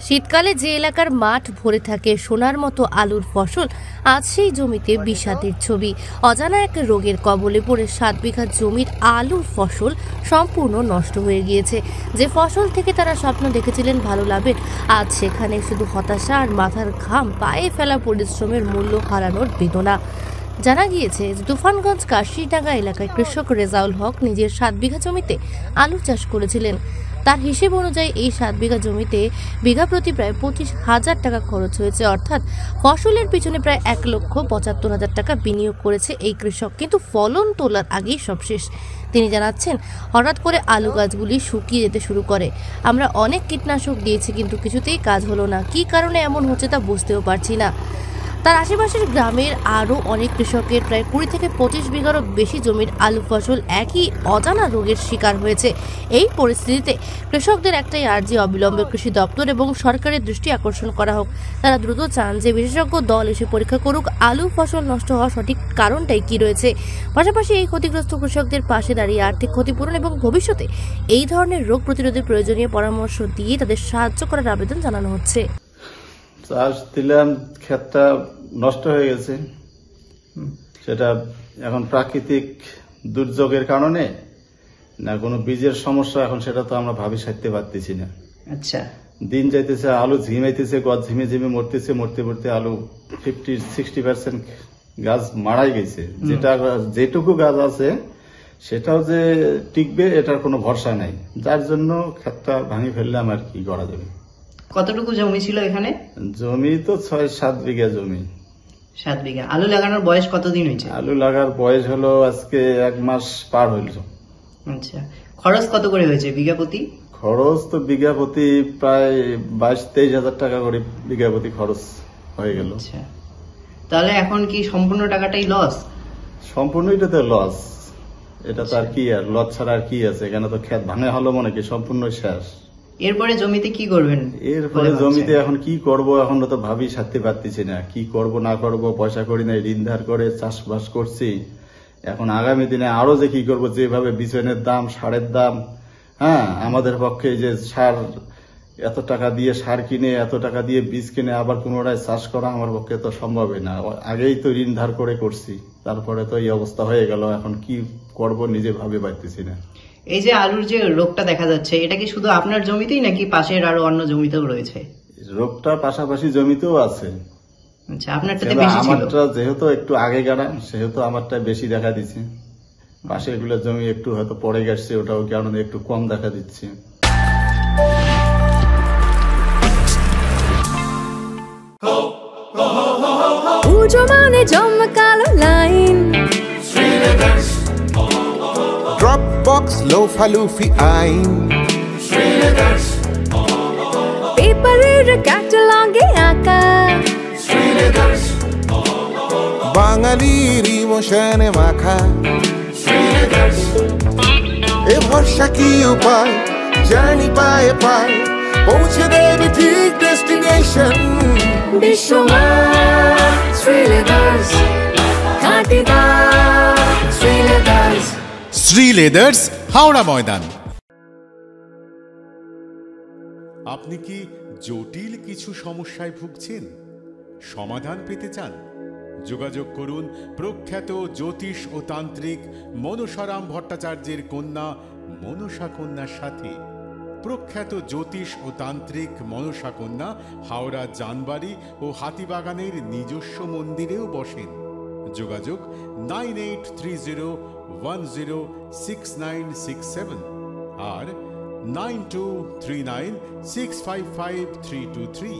শীতকালে যে এলাকার মাঠ ভরে থাকে সোনার মতো আলুর ফসল, আজ সেই জমিতে বিষাদের ছবি। অজানা এক রোগের কবলে পড়ে 7 বিঘা জমির আলুর ফসল সম্পূর্ণ নষ্ট হয়ে গিয়েছে। যে ফসল থেকে তারা স্বপ্ন দেখেছিলেন ভালো লাভের, আজ সেখানে শুধু হতাশা আর মাথার ঘাম, পায়ে ফেলা পরিশ্রমের মূল্য হারানোর বেদনা। জানা গিয়েছে যে তুফানগঞ্জ কাশিডাঙ্গা এলাকায় কৃষক রেজাউল হক নিজের 7 বিঘা জমিতে আলু চাষ করেছিলেন। তার হিসেব অনুযায়ী এই 7 বিঘা জমিতে বিঘা প্রতি প্রায় 25,000 টাকা খরচ হয়েছে, অর্থাৎ ফসলের পিছনে প্রায় 1,75,000 টাকা বিনিয়োগ করেছে এই কৃষক। কিন্তু ফলন তোলার আগেই সব শেষ। তিনি জানাচ্ছেন, হঠাৎ করে আলু গাছগুলি শুকিয়ে যেতে শুরু করে। আমরা অনেক কীটনাশক দিয়েছি, কিন্তু কিছুতেই কাজ হলো না। কী কারণে এমন হচ্ছে তা বুঝতেও পারছি না। তার আশেপাশের গ্রামের আরও অনেক কৃষকের প্রায় 20 থেকে 25 বিঘারও বেশি জমির আলু ফসল একই অজানা রোগের শিকার হয়েছে। এই পরিস্থিতিতে কৃষকদের একটাই আর্জি, অবিলম্বে কৃষি দপ্তর এবং সরকারের দৃষ্টি আকর্ষণ করা হোক। তারা দ্রুত চান যে বিশেষজ্ঞ দল এসে পরীক্ষা করুক আলু ফসল নষ্ট হওয়ার সঠিক কারণটাই কি রয়েছে। পাশাপাশি এই ক্ষতিগ্রস্ত কৃষকদের পাশে দাঁড়িয়ে আর্থিক ক্ষতিপূরণ এবং ভবিষ্যতে এই ধরনের রোগ প্রতিরোধের প্রয়োজনীয় পরামর্শ দিয়ে তাদের সাহায্য করার আবেদন জানানো হচ্ছে। চাষ দিলাম, ক্ষেতটা নষ্ট হয়ে গেছে। সেটা এখন প্রাকৃতিক দুর্যোগের কারণে না কোনো বীজের সমস্যা, এখন সেটা তো আমরা ভাবি সারতে পারতেছি না। আচ্ছা, দিন যাইতেছে, আলু ঝিমাইতেছে, গছ ঝিমে ঝিমে মরতেছে, মরতে মরতে আলু 50-60% গাছ মারাই গেছে। যেটুকু গাছ আছে সেটাও যে টিকবে এটার কোনো ভরসা নাই, যার জন্য ক্ষেতটা ভাঙি ফেললাম। আর কি করা যাবে? কতটুকু জমি ছিল এখানে? জমি তো 6-7 বিঘা জমি। 7 বিঘা। আলু লাগানোর বয়স কতদিন হয়েছে? আলু লাগার বয়স হলো আজকে 1 মাস পার হইল। আচ্ছা, খরচ কত করে হয়েছে বিঘা প্রতি? খরচ তো বিঘা প্রতি প্রায় 22-23 হাজার টাকা করে বিঘা প্রতি খরচ হয়ে গেল। আচ্ছা, তাহলে এখন কি সম্পূর্ণ টাকাটাই লস? সম্পূর্ণ এটা তো লস। এটা তো আর কি, আর লস ছাড়া আর কি আছে? এখানে তো ক্ষেত ভাঙে হলো মনে কি সম্পূর্ণ শেষ। এরপরে জমিতে কি করবেন? এরপরে জমিতে এখন কি করব, এখন তো ভাবি সারতে পারতেছি না। কি করব না করব, পয়সা করি নাই, ঋণ ধার করে চাষবাস করছি। এখন আগামী দিনে আরো যে কি করব, যেভাবে বিছনের দাম, সারের দাম, আমাদের পক্ষে যে সার, এত টাকা দিয়ে সার কিনে, এত টাকা দিয়ে বীজ কিনে আবার পুনরায় চাষ করা আমার পক্ষে তো সম্ভবই না। আগেই তো ঋণ ধার করে করছি, তারপরে তো এই অবস্থা হয়ে গেল। এখন কি করব নিজে ভাবে পাইতেছি না। এই যে আলুর যে রোগটা দেখা যাচ্ছে, এটা কি শুধু আপনার জমিতেই নাকি পাশের আরো অন্য জমিতেও রয়েছে? রোগটা পাশাপাশি জমিতেও আছে। আচ্ছা, আপনারটাতে বেশি ছিল? আমারটা যেহেতু একটু আগে গাড়া, সেহেতু আমারটা বেশি দেখা দিচ্ছে। পাশের গুলো জমি একটু হয়তো পরে গেছে, ওটাও কারণে একটু কম দেখা দিচ্ছে। Dropbox লোফা লুফি আইন, পেপারের ক্যাটালগে আঁকা, বাঙালির ইমোশনে মাখা। এ ভরসা কি উপায়, জার্নি পায়ে পায় পৌঁছে দেবে ঠিক ডেস্টিনেশন। বিশ্বমান শ্রীলেদার্স, খাঁটিদার শ্রীলেদার্স। শ্রীলেদার্স, হাওড়া ময়দান। আপনি কি জটিল কিছু সমস্যায় ভুগছেন? সমাধান পেতে চান? যোগাযোগ করুন প্রখ্যাত জ্যোতিষ ও তান্ত্রিক মনসারাম ভট্টাচার্যের কন্যা মনসা কন্যার সাথে। প্রখ্যাত জ্যোতিষ ও তান্ত্রিক মনসা কন্যা হাওড়া জানবাড়ি ও হাতিবাগানের নিজস্ব মন্দিরেও বসেন। যোগাযোগ 9830106967 আর 9239655323।